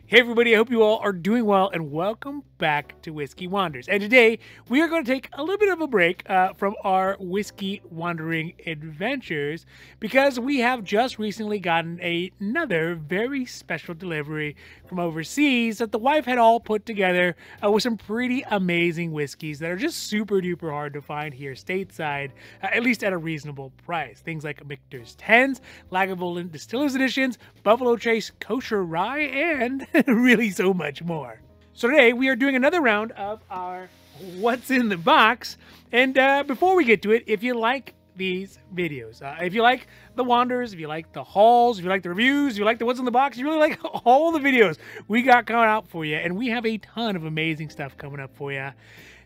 Hey everybody, I hope you all are doing well and welcome back to Whiskey Wanders. And today we are going to take a little bit of a break from our whiskey wandering adventures because we have just recently gotten another very special delivery from overseas that the wife had all put together with some pretty amazing whiskeys that are just super duper hard to find here stateside, at least at a reasonable price. Things like Michters 10s, Lagavulin Distillers Editions, Buffalo Trace Kosher Rye, and really so much more. So today we are doing another round of our What's in the Box. And before we get to it, if you like these videos, if you like the wanders, if you like the hauls, if you like the reviews, if you like the What's in the Box, you really like all the videos we got coming out for you. And we have a ton of amazing stuff coming up for you.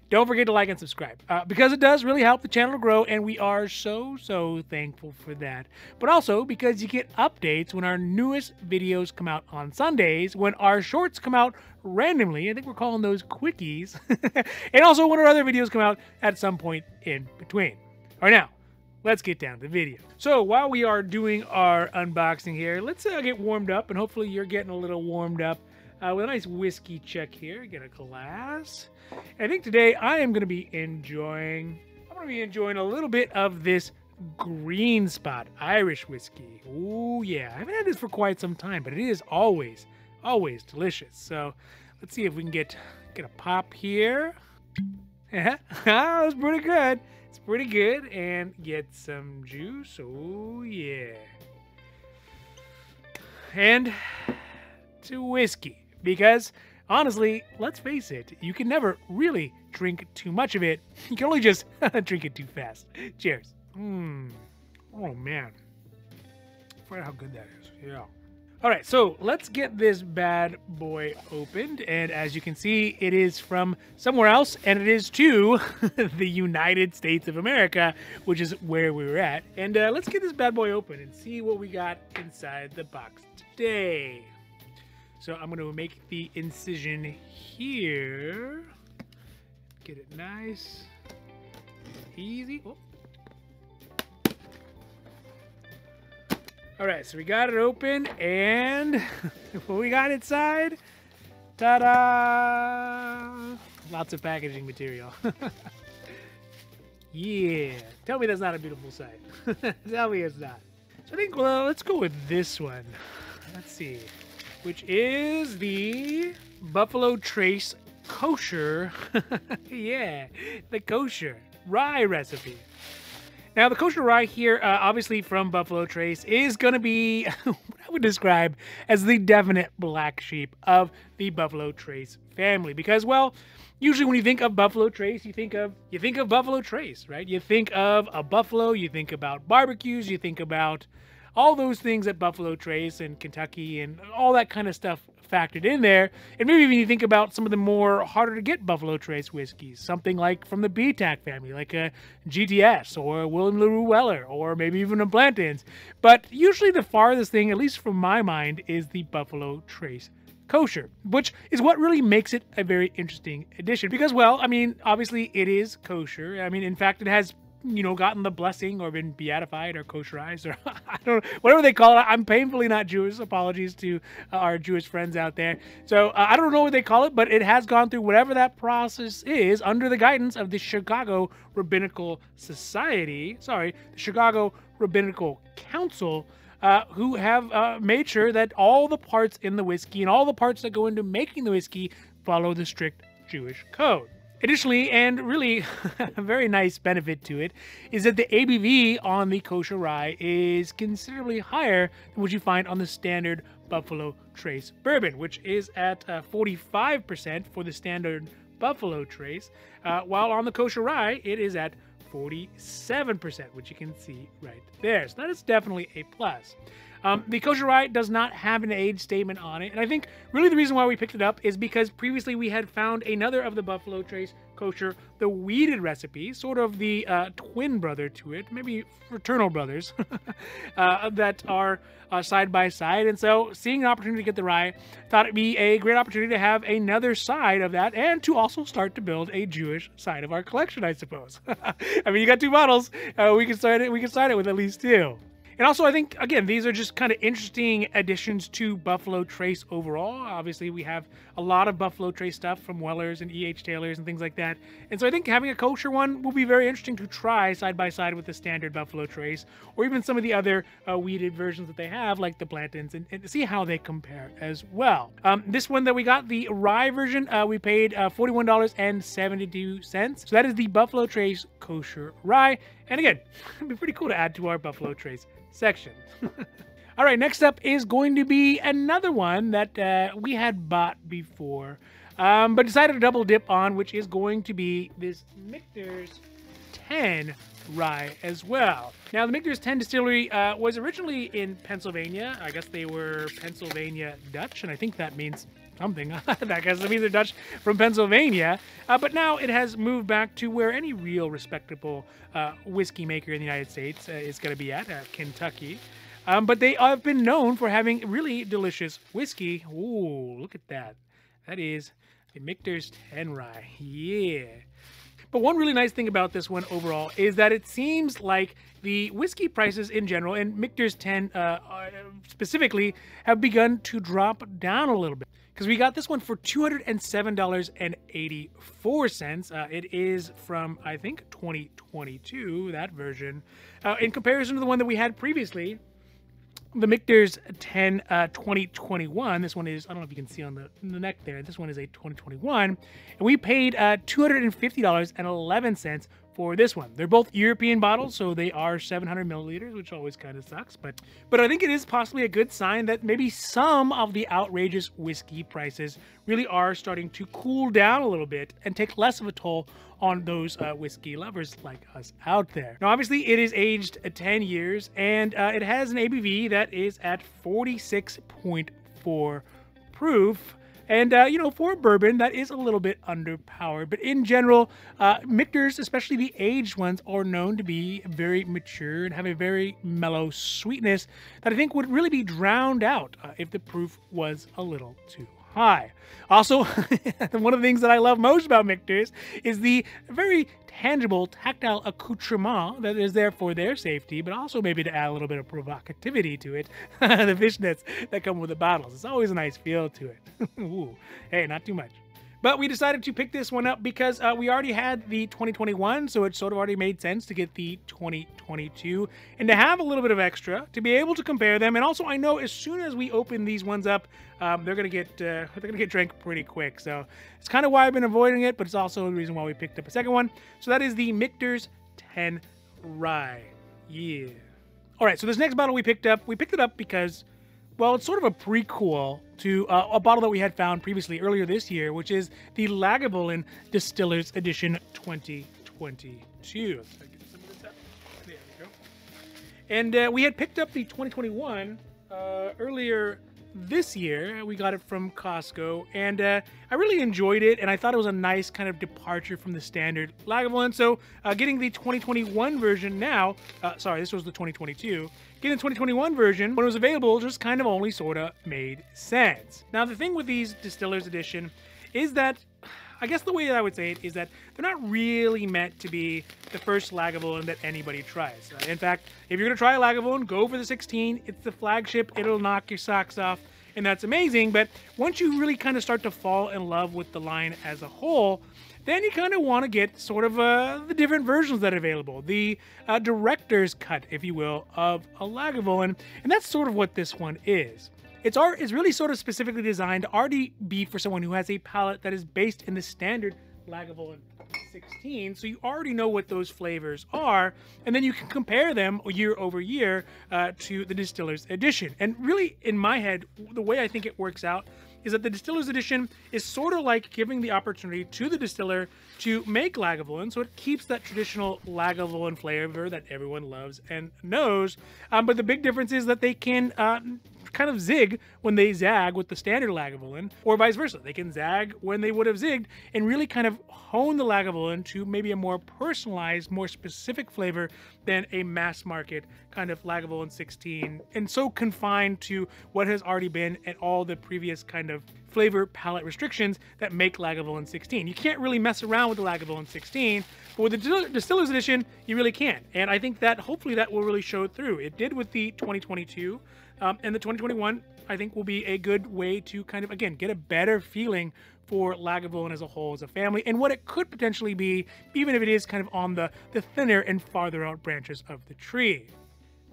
Don't forget to like and subscribe because it does really help the channel grow, and we are so thankful for that. But also because you get updates when our newest videos come out on Sundays, when our shorts come out randomly. I think we're calling those quickies. And also when our other videos come out at some point in between. All right, now, let's get down to the video. So while we are doing our unboxing here, let's get warmed up, and hopefully you're getting a little warmed up with a nice whiskey check here. Get a glass. And I think today I am going to be enjoying a little bit of this Green Spot Irish whiskey. Oh yeah, I haven't had this for quite some time, but it is always delicious. So let's see if we can get a pop here. Yeah, that was pretty good. It's pretty good. And get some juice. Oh yeah. And to whiskey, because honestly, let's face it, you can never really drink too much of it. You can only just drink it too fast. Cheers. Oh man. I forgot how good that is. Yeah. All right, so let's get this bad boy opened. And as you can see, it is from somewhere else, and it is to the United States of America, which is where we were at. And let's get this bad boy open and see what we got inside the box today. So I'm going to make the incision here. Get it nice, easy. Oh. All right, so we got it open, and what we got inside? Ta-da! Lots of packaging material. Yeah, tell me that's not a beautiful sight. Tell me it's not. So I think, well, let's go with this one. Let's see. Which is the Buffalo Trace Kosher, yeah, the Kosher Rye recipe. Now, the Kosher Rye here, obviously from Buffalo Trace, is going to be what I would describe as the definite black sheep of the Buffalo Trace family. Because, well, usually when you think of Buffalo Trace, you think of Buffalo Trace, right? You think of a buffalo, you think about barbecues, you think about all those things at Buffalo Trace and Kentucky and all that kind of stuff factored in there. And maybe when you think about some of the more harder to get Buffalo Trace whiskeys, something like from the BTAC family, like a GTS or a William LaRue Weller, or maybe even a Blanton's. But usually the farthest thing, at least from my mind, is the Buffalo Trace Kosher, which is what really makes it a very interesting addition. Because, well, I mean, obviously it is kosher. I mean, in fact, it has, you know, gotten the blessing or been beatified or kosherized, or I don't know, whatever they call it. I'm painfully not Jewish. Apologies to our Jewish friends out there. So I don't know what they call it, but it has gone through whatever that process is under the guidance of the Chicago Rabbinical Society. Sorry, the Chicago Rabbinical Council, who have made sure that all the parts in the whiskey and all the parts that go into making the whiskey follow the strict Jewish code. Additionally, and really a very nice benefit to it, is that the ABV on the Kosher Rye is considerably higher than what you find on the standard Buffalo Trace bourbon, which is at 45% for the standard Buffalo Trace, while on the Kosher Rye, it is at 47%, which you can see right there. So that is definitely a plus. The Kosher Rye does not have an age statement on it, and I think really the reason why we picked it up is because previously we had found another of the Buffalo Trace Kosher, the weeded recipe, sort of the twin brother to it, maybe fraternal brothers, that are side by side. And so seeing an opportunity to get the rye, thought it'd be a great opportunity to have another side of that, and to also start to build a Jewish side of our collection, I suppose. I mean, you got two bottles, we can start it with at least two. And also, I think, again, these are just kind of interesting additions to Buffalo Trace overall. Obviously, we have a lot of Buffalo Trace stuff from Weller's and E.H. Taylor's and things like that. And so I think having a kosher one will be very interesting to try side by side with the standard Buffalo Trace, or even some of the other weeded versions that they have, like the Blantons, and see how they compare as well. This one that we got, the rye version, we paid $41.72. So that is the Buffalo Trace Kosher Rye. And again, it'd be pretty cool to add to our Buffalo Trace section. All right, next up is going to be another one that we had bought before, but decided to double dip on, which is going to be this Michters 10 Rye as well. Now, the Michters 10 distillery was originally in Pennsylvania. I guess they were Pennsylvania Dutch, and I think that means something. I guess it means they're Dutch from Pennsylvania. But now it has moved back to where any real respectable whiskey maker in the United States is going to be at, Kentucky. But they have been known for having really delicious whiskey. Ooh, look at that. That is the Michters 10 Rye. Yeah. But one really nice thing about this one overall is that it seems like the whiskey prices in general, and Michters 10 specifically, have begun to drop down a little bit. Because we got this one for $207.84. It is from, I think, 2022, that version. In comparison to the one that we had previously, the Michters 10 2021, this one is, I don't know if you can see on the neck there, this one is a 2021, and we paid $250.11 for this one. They're both European bottles, so they are 700 milliliters, which always kind of sucks, but I think it is possibly a good sign that maybe some of the outrageous whiskey prices really are starting to cool down a little bit and take less of a toll on those whiskey lovers like us out there. Now, obviously, it is aged 10 years, and it has an ABV that is at 46.4 proof. And, you know, for a bourbon, that is a little bit underpowered. But in general, Michters, especially the aged ones, are known to be very mature and have a very mellow sweetness that I think would really be drowned out if the proof was a little too high. Also, one of the things that I love most about Michters is the very tangible, tactile accoutrement that is there for their safety, but also maybe to add a little bit of provocativity to it. The fishnets that come with the bottles. It's always a nice feel to it. Ooh, hey, not too much. But we decided to pick this one up because we already had the 2021, so it sort of already made sense to get the 2022 and to have a little bit of extra to be able to compare them. And also, I know as soon as we open these ones up, they're gonna get drank pretty quick. So it's kind of why I've been avoiding it, but it's also the reason why we picked up a second one. So that is the Michters 10 Rye. Yeah. All right. So this next bottle we picked it up because, well, it's sort of a prequel to a bottle that we had found previously earlier this year, which is the Lagavulin Distillers Edition 2022. Let's get some of this up. There we go. And we had picked up the 2021 earlier this year. We got it from Costco, and I really enjoyed it, and I thought it was a nice kind of departure from the standard Lagavulin. So getting the 2021 version now, sorry, this was the 2022. Getting the 2021 version, when it was available, just kind of only sort of made sense. Now, the thing with these Distillers Edition is that, I guess the way that I would say it is that they're not really meant to be the first Lagavulin that anybody tries. In fact, if you're going to try a Lagavulin, go for the 16. It's the flagship. It'll knock your socks off, and that's amazing. But once you really kind of start to fall in love with the line as a whole, then you kind of want to get sort of the different versions that are available. The director's cut, if you will, of a Lagavulin. And that's sort of what this one is. It's really sort of specifically designed to already be for someone who has a palate that is based in the standard Lagavulin 16, so you already know what those flavors are, and then you can compare them year over year to the Distillers Edition. And really, in my head, the way I think it works out is that the Distillers Edition is sort of like giving the opportunity to the distiller to make Lagavulin, so it keeps that traditional Lagavulin flavor that everyone loves and knows, but the big difference is that they can kind of zig when they zag with the standard Lagavulin, or vice versa. They can zag when they would have zigged and really kind of hone the Lagavulin to maybe a more personalized, more specific flavor than a mass market kind of Lagavulin 16, and so confined to what has already been and all the previous kind of flavor palette restrictions that make Lagavulin 16. You can't really mess around with the Lagavulin 16, but with the Distiller's Edition, you really can. And I think that hopefully that will really show through. It did with the 2022, and the 2021, I think, will be a good way to kind of, again, get a better feeling for Lagavulin as a whole, as a family, and what it could potentially be, even if it is kind of on the thinner and farther out branches of the tree.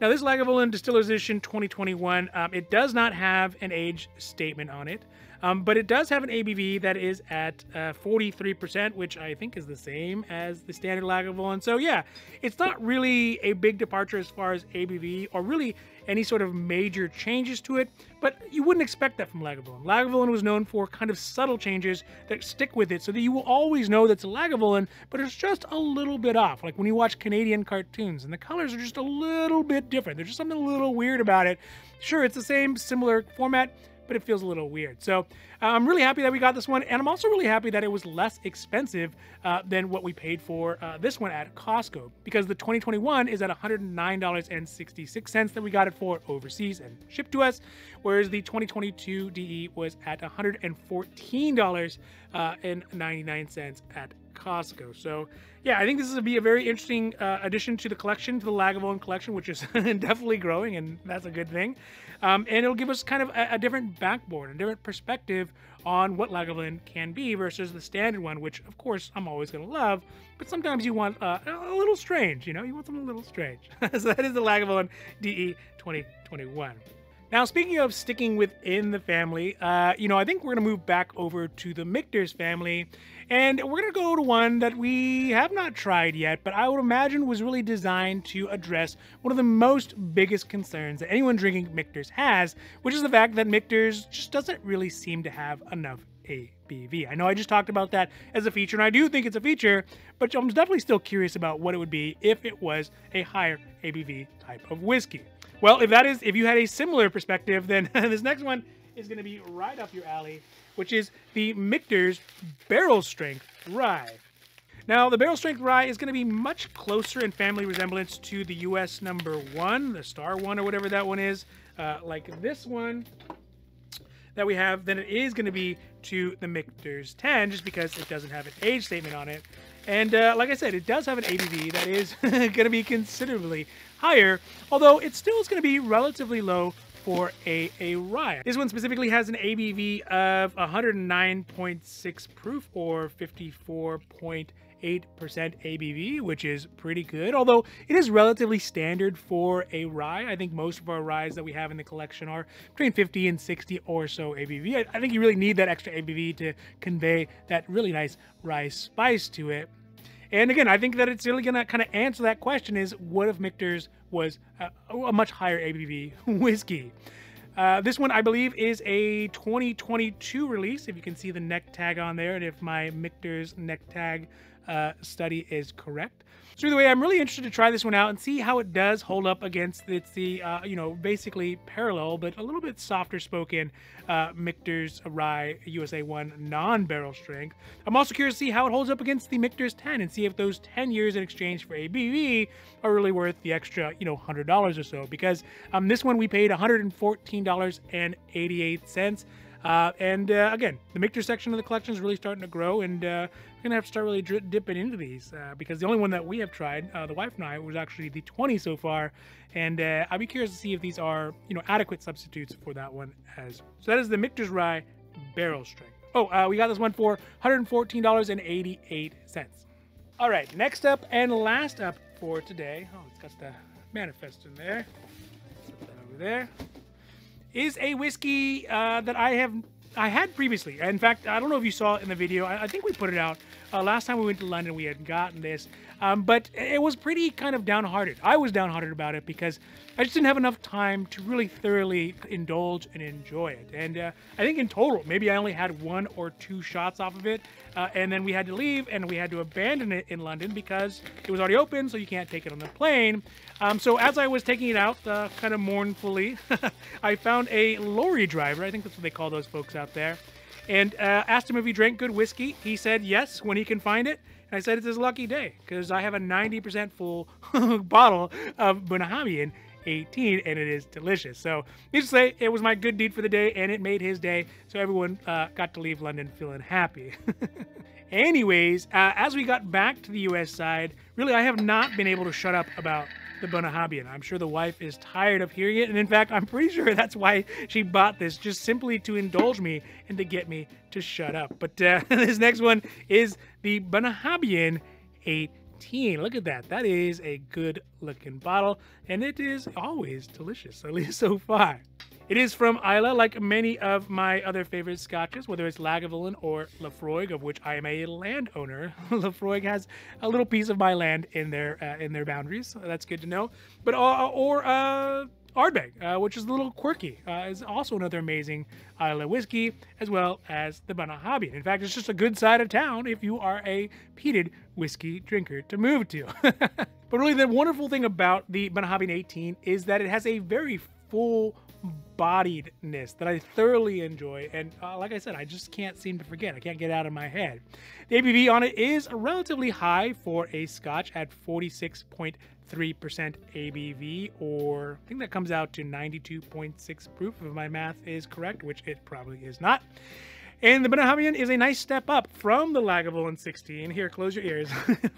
Now, this Lagavulin Distiller's Edition 2021, it does not have an age statement on it, but it does have an ABV that is at 43%, which I think is the same as the standard Lagavulin. So yeah, it's not really a big departure as far as ABV or really any sort of major changes to it, but you wouldn't expect that from Lagavulin. Lagavulin was known for kind of subtle changes that stick with it so that you will always know that's a Lagavulin, but it's just a little bit off. Like when you watch Canadian cartoons and the colors are just a little bit different. There's just something a little weird about it. Sure, it's the same similar format, but it feels a little weird. So I'm really happy that we got this one, and I'm also really happy that it was less expensive than what we paid for this one at Costco, because the 2021 is at $109.66 that we got it for overseas and shipped to us, whereas the 2022 DE was at $114.99 at Costco. So yeah, I think this will be a very interesting addition to the collection, to the Lagavulin collection, which is definitely growing, and that's a good thing. And it'll give us kind of a different backboard, a different perspective on what Lagavulin can be versus the standard one, which of course I'm always going to love, but sometimes you want a little strange, you know, you want something a little strange. So that is the Lagavulin DE 2021. Now, speaking of sticking within the family, you know, I think we're going to move back over to the Michters family, and we're going to go to one that we have not tried yet, but I would imagine was really designed to address one of the most biggest concerns that anyone drinking Michters has, which is the fact that Michters just doesn't really seem to have enough ABV. I know I just talked about that as a feature, and I do think it's a feature, but I'm definitely still curious about what it would be if it was a higher ABV type of whiskey. Well, if you had a similar perspective, then this next one is going to be right up your alley, which is the Michters Barrel Strength Rye. Now, the Barrel Strength Rye is going to be much closer in family resemblance to the US #1, the Star 1, or whatever that one is, like this one that we have, than it is going to be to the Michters 10, just because it doesn't have an age statement on it. And like I said, it does have an ABV that is going to be considerably higher, although it still is going to be relatively low for a rye. This one specifically has an ABV of 109.6 proof, or 54.8% ABV, which is pretty good, although it is relatively standard for a rye. I think most of our ryes that we have in the collection are between 50 and 60 or so ABV. I think you really need that extra ABV to convey that really nice rye spice to it. And again, I think that it's really going to kind of answer that question, is what if Michters was a much higher ABV whiskey? This one, I believe, is a 2022 release, if you can see the neck tag on there, and if my Michters neck tag study is correct. So either way, I'm really interested to try this one out and see how it does hold up against the you know, basically parallel, but a little bit softer spoken Michters Rye USA 1 non-barrel strength. I'm also curious to see how it holds up against the Michters 10 and see if those 10 years in exchange for ABV are really worth the extra, you know, $100 or so, because this one we paid $114.88. Again, the Michter section of the collection is really starting to grow, and we're going to have to start really dipping into these because the only one that we have tried, the wife and I, was actually the 20 so far, and I'd be curious to see if these are, you know, adequate substitutes for that one as well. So that is the Michters Rye Barrel Strength. Oh, we got this one for $114.88. All right, next up and last up for today, oh, it's got the manifest in there, put that over there, is a whiskey that I had previously. In fact, I don't know if you saw it in the video. I think we put it out last time we went to London. We had gotten this, but it was pretty kind of downhearted. I was downhearted about it because I just didn't have enough time to really thoroughly indulge and enjoy it. And I think in total, maybe I only had 1 or 2 shots off of it, and then we had to leave and we had to abandon it in London because it was already open, so you can't take it on the plane. So as I was taking it out, kind of mournfully, I found a lorry driver. I think that's what they call those folks out there. And asked him if he drank good whiskey. He said yes, when he can find it. And I said it's his lucky day, because I have a 90% full bottle of Bunnahabhain 18, and it is delicious. So needless to say, it was my good deed for the day, and it made his day, so everyone got to leave London feeling happy. Anyways, as we got back to the US side, really I have not been able to shut up about the Bunnahabhain. I'm sure the wife is tired of hearing it, and in fact, I'm pretty sure that's why she bought this, just simply to indulge me and to get me to shut up. But this next one is the Bunnahabhain 18. Look at that. That is a good looking bottle, and it is always delicious, at least so far. It is from Islay, like many of my other favorite scotches, whether it's Lagavulin or Laphroaig, of which I am a landowner. Laphroaig has a little piece of my land in their boundaries, so that's good to know. But Ardbeg, which is a little quirky, is also another amazing Islay whiskey, as well as the Bunnahabhain. In fact, it's just a good side of town if you are a peated whiskey drinker to move to. But really, the wonderful thing about the Bunnahabhain 18 is that it has a very full bodiedness that I thoroughly enjoy, and like I said, I just can't seem to forget. I can't get it out of my head. The ABV on it is relatively high for a Scotch at 46.3% ABV, or I think that comes out to 92.6 proof if my math is correct, which it probably is not. And the Bunnahabhain is a nice step up from the Lagavulin 16. Here, close your ears.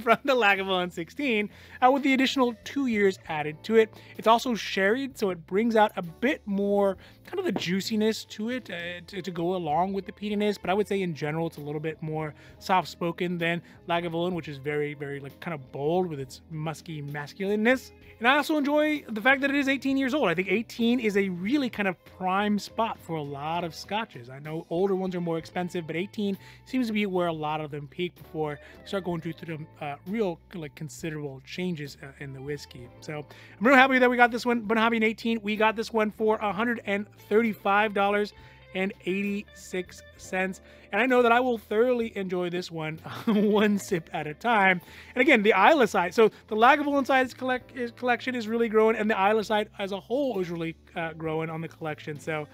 From the Lagavulin 16, with the additional 2 years added to it. It's also sherried, so it brings out a bit more kind of the juiciness to it to go along with the peatiness. But I would say in general, it's a little bit more soft-spoken than Lagavulin, which is very, very like kind of bold with its musky masculineness. And I also enjoy the fact that it is 18 years old. I think 18 is a really kind of prime spot for a lot of scotches. I know older ones are more expensive, but 18 seems to be where a lot of them peak before they start going through some real like considerable changes in the whiskey. So I'm real happy that we got this one, Bunnahabhain 18. We got this one for $135.86, and I know that I will thoroughly enjoy this one one sip at a time. And again, the Islay side, so the Lagavulin side collection is really growing, and the Islay side as a whole is really growing on the collection. So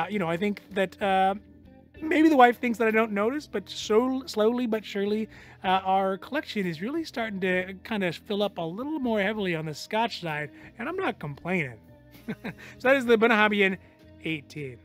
you know, I think that maybe the wife thinks that I don't notice, but so slowly but surely our collection is really starting to kind of fill up a little more heavily on the Scotch side, and I'm not complaining. So that is the Bunnahabhain 18.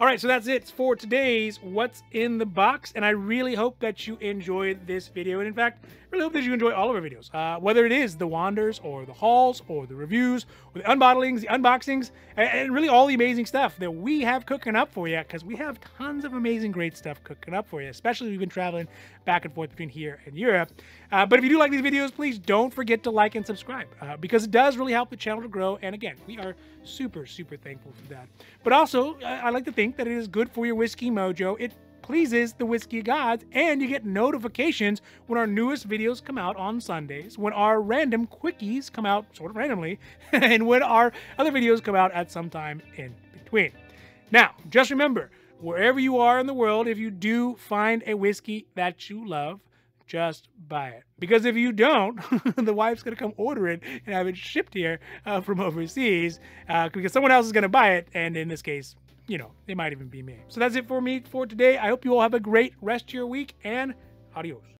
All right, so that's it for today's What's in the Box, and I really hope that you enjoyed this video, and in fact, I really hope that you enjoy all of our videos, whether it is the wanders, or the hauls, or the reviews, or the unbottlings, the unboxings, and really all the amazing stuff that we have cooking up for you, because we have tons of amazing, great stuff cooking up for you, especially if you've been traveling back and forth between here and Europe. But if you do like these videos, please don't forget to like and subscribe, because it does really help the channel to grow, and again, we are super, super thankful for that. But also, I like to think that it is good for your whiskey mojo. It pleases the whiskey gods, and you get notifications when our newest videos come out on Sundays, when our random quickies come out sort of randomly, and when our other videos come out at some time in between. Now, just remember, wherever you are in the world, if you do find a whiskey that you love, just buy it. Because if you don't, the wife's going to come order it and have it shipped here from overseas, because someone else is going to buy it, and in this case, you know, it might even be me. So that's it for me for today. I hope you all have a great rest of your week, and adios.